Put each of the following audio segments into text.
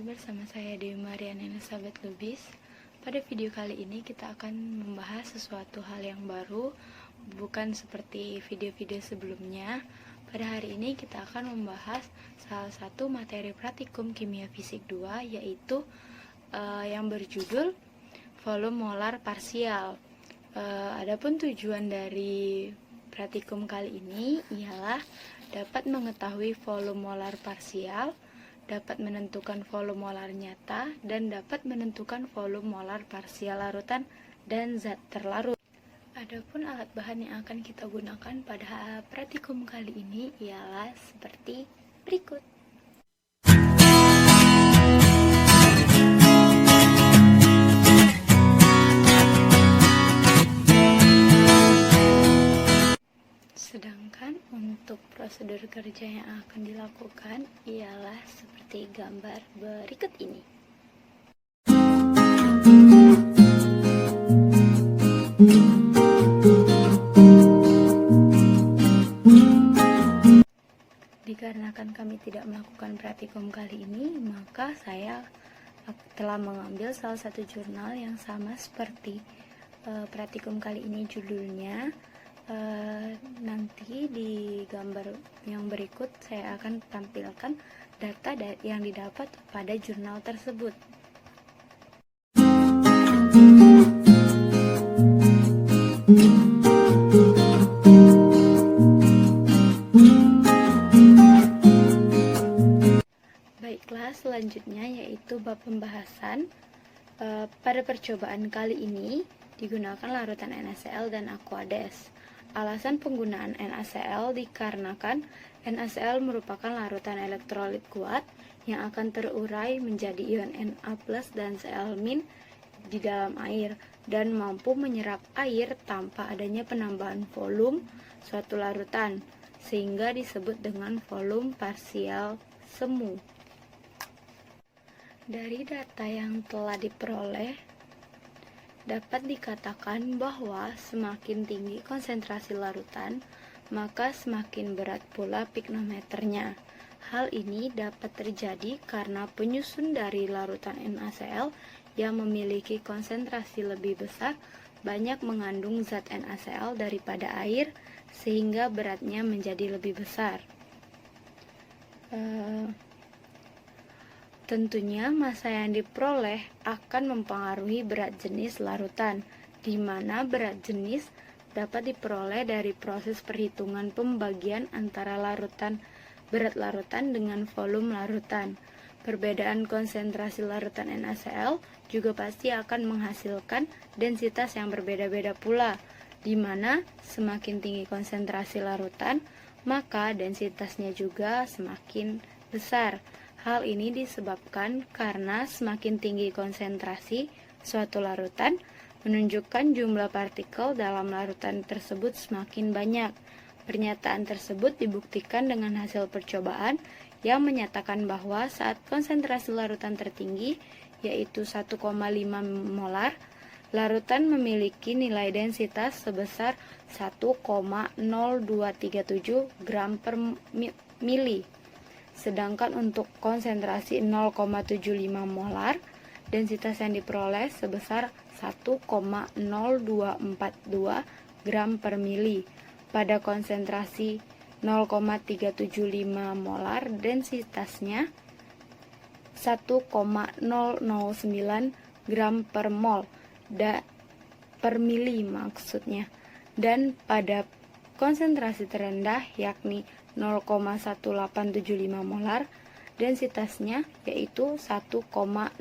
bersama saya Dewi Mariana Elizabeth Lubis. Pada video kali ini kita akan membahas sesuatu hal yang baru, bukan seperti video-video sebelumnya. Pada hari ini kita akan membahas salah satu materi praktikum kimia fisik 2, yaitu yang berjudul volume molar parsial. Adapun tujuan dari praktikum kali ini ialah dapat mengetahui volume molar parsial, dapat menentukan volume molar nyata, dan dapat menentukan volume molar parsial larutan dan zat terlarut. Adapun alat bahan yang akan kita gunakan pada praktikum kali ini ialah seperti berikut. Sedangkan untuk prosedur kerja yang akan dilakukan ialah seperti gambar berikut ini. Dikarenakan kami tidak melakukan praktikum kali ini, maka saya telah mengambil salah satu jurnal yang sama seperti praktikum kali ini judulnya. Nanti di gambar yang berikut saya akan tampilkan data yang didapat pada jurnal tersebut. Baiklah, selanjutnya yaitu bab pembahasan. Pada percobaan kali ini digunakan larutan NaCl dan Aquades. Alasan penggunaan NaCl dikarenakan NaCl merupakan larutan elektrolit kuat yang akan terurai menjadi ion Na+ dan Cl- di dalam air dan mampu menyerap air tanpa adanya penambahan volume suatu larutan, sehingga disebut dengan volume parsial semu. Dari data yang telah diperoleh, dapat dikatakan bahwa semakin tinggi konsentrasi larutan, maka semakin berat pula piknometernya. Hal ini dapat terjadi karena penyusun dari larutan NaCl yang memiliki konsentrasi lebih besar banyak mengandung zat NaCl daripada air, sehingga beratnya menjadi lebih besar. Tentunya massa yang diperoleh akan mempengaruhi berat jenis larutan, di mana berat jenis dapat diperoleh dari proses perhitungan pembagian antara berat larutan dengan volume larutan. Perbedaan konsentrasi larutan NaCl juga pasti akan menghasilkan densitas yang berbeda-beda pula, di mana semakin tinggi konsentrasi larutan, maka densitasnya juga semakin besar. Hal ini disebabkan karena semakin tinggi konsentrasi suatu larutan, menunjukkan jumlah partikel dalam larutan tersebut semakin banyak. Pernyataan tersebut dibuktikan dengan hasil percobaan yang menyatakan bahwa saat konsentrasi larutan tertinggi, yaitu 1,5 molar, larutan memiliki nilai densitas sebesar 1,0237 gram per mili. Sedangkan untuk konsentrasi 0,75 molar, densitas yang diperoleh sebesar 1,0242 gram per mili. Pada konsentrasi 0,375 molar, densitasnya 1,009 gram per mol per mili maksudnya. Dan pada konsentrasi terendah yakni 0,1875 molar, densitasnya yaitu 1,006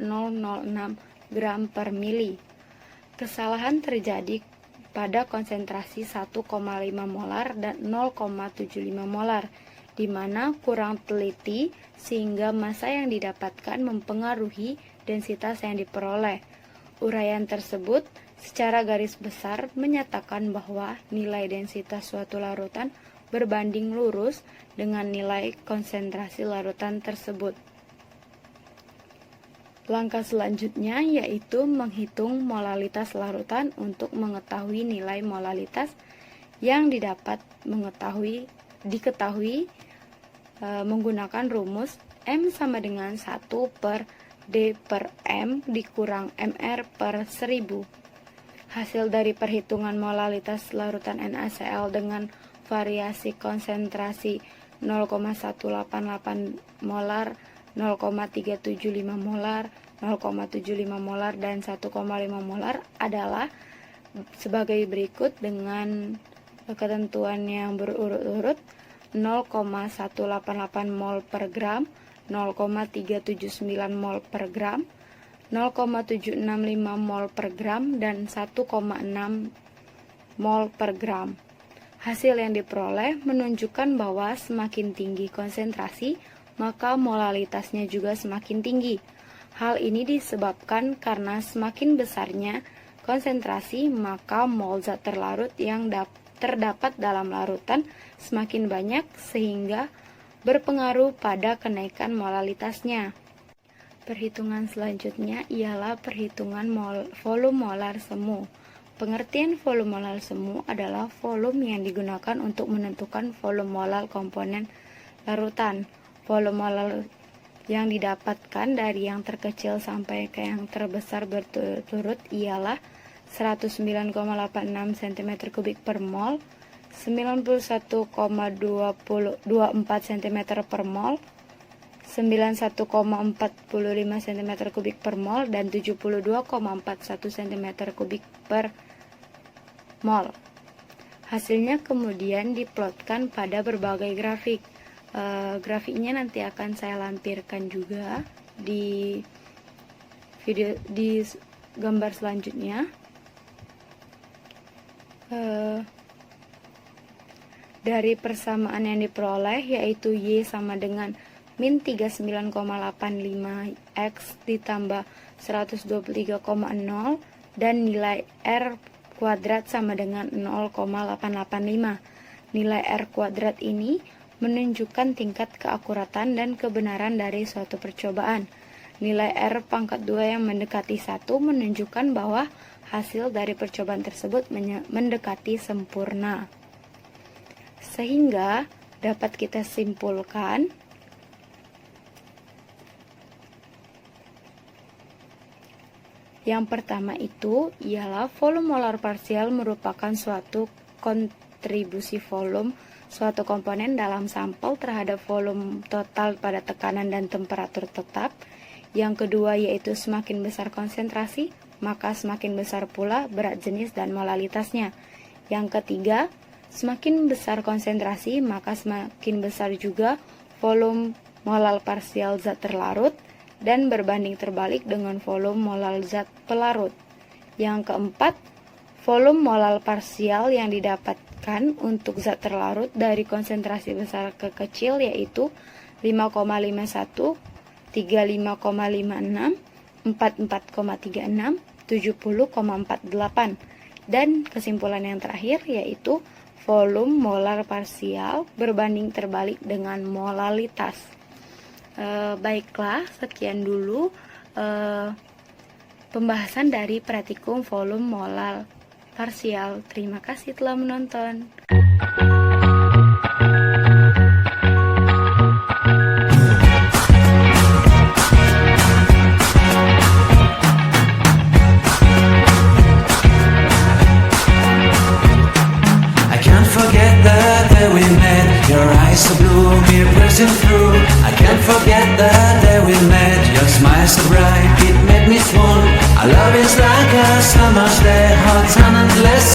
gram per mili. Kesalahan terjadi pada konsentrasi 1,5 molar dan 0,75 molar, di mana kurang teliti sehingga massa yang didapatkan mempengaruhi densitas yang diperoleh. Uraian tersebut secara garis besar menyatakan bahwa nilai densitas suatu larutan berbanding lurus dengan nilai konsentrasi larutan tersebut. Langkah selanjutnya yaitu menghitung molalitas larutan untuk mengetahui nilai molalitas yang diketahui menggunakan rumus M sama dengan 1/4 D per M dikurang MR per 1000. Hasil dari perhitungan molalitas larutan NaCl dengan variasi konsentrasi 0,188 molar, 0,375 molar, 0,75 molar, dan 1,5 molar adalah sebagai berikut dengan ketentuan yang berurut-urut: 0,188 mol per gram, 0,379 mol per gram, 0,765 mol per gram, dan 1,6 mol per gram. Hasil yang diperoleh menunjukkan bahwa semakin tinggi konsentrasi, maka molalitasnya juga semakin tinggi. Hal ini disebabkan karena semakin besarnya konsentrasi, maka mol zat terlarut yang terdapat dalam larutan semakin banyak, sehingga berpengaruh pada kenaikan molalitasnya. Perhitungan selanjutnya ialah perhitungan volume molar semu. Pengertian volume molar semu adalah volume yang digunakan untuk menentukan volume molar komponen larutan. Volume molar yang didapatkan dari yang terkecil sampai ke yang terbesar berturut-turut ialah 109,86 cm3 per mol, 91,24 cm per mol, 91,45 cm3 per mol, dan 72,41 cm3 per mol. Hasilnya kemudian diplotkan pada berbagai grafik. Grafiknya nanti akan saya lampirkan juga di video di gambar selanjutnya. Dari persamaan yang diperoleh, yaitu Y sama dengan min 39,85 X ditambah 123,0 dan nilai R kuadrat sama dengan 0,885. Nilai R kuadrat ini menunjukkan tingkat keakuratan dan kebenaran dari suatu percobaan. Nilai R pangkat 2 yang mendekati 1 menunjukkan bahwa hasil dari percobaan tersebut mendekati sempurna. Sehingga dapat kita simpulkan yang pertama itu ialah volume molar parsial merupakan suatu kontribusi volume suatu komponen dalam sampel terhadap volume total pada tekanan dan temperatur tetap. Yang kedua yaitu semakin besar konsentrasi, maka semakin besar pula berat jenis dan molalitasnya. Yang ketiga, semakin besar konsentrasi, maka semakin besar juga volume molar parsial zat terlarut, dan berbanding terbalik dengan volume molar zat pelarut. Yang keempat, volume molar parsial yang didapatkan untuk zat terlarut dari konsentrasi besar ke kecil yaitu 5,51, 35,56, 44,36, 70,48. Dan kesimpulan yang terakhir yaitu volume molar parsial berbanding terbalik dengan molalitas. Baiklah, sekian dulu pembahasan dari praktikum volume molar parsial. Terima kasih telah menonton. Your eyes so blue, me pressing through. I can't forget the day we met. Your smile so bright, it made me swoon. Our love is like a summer's day, hot and endless.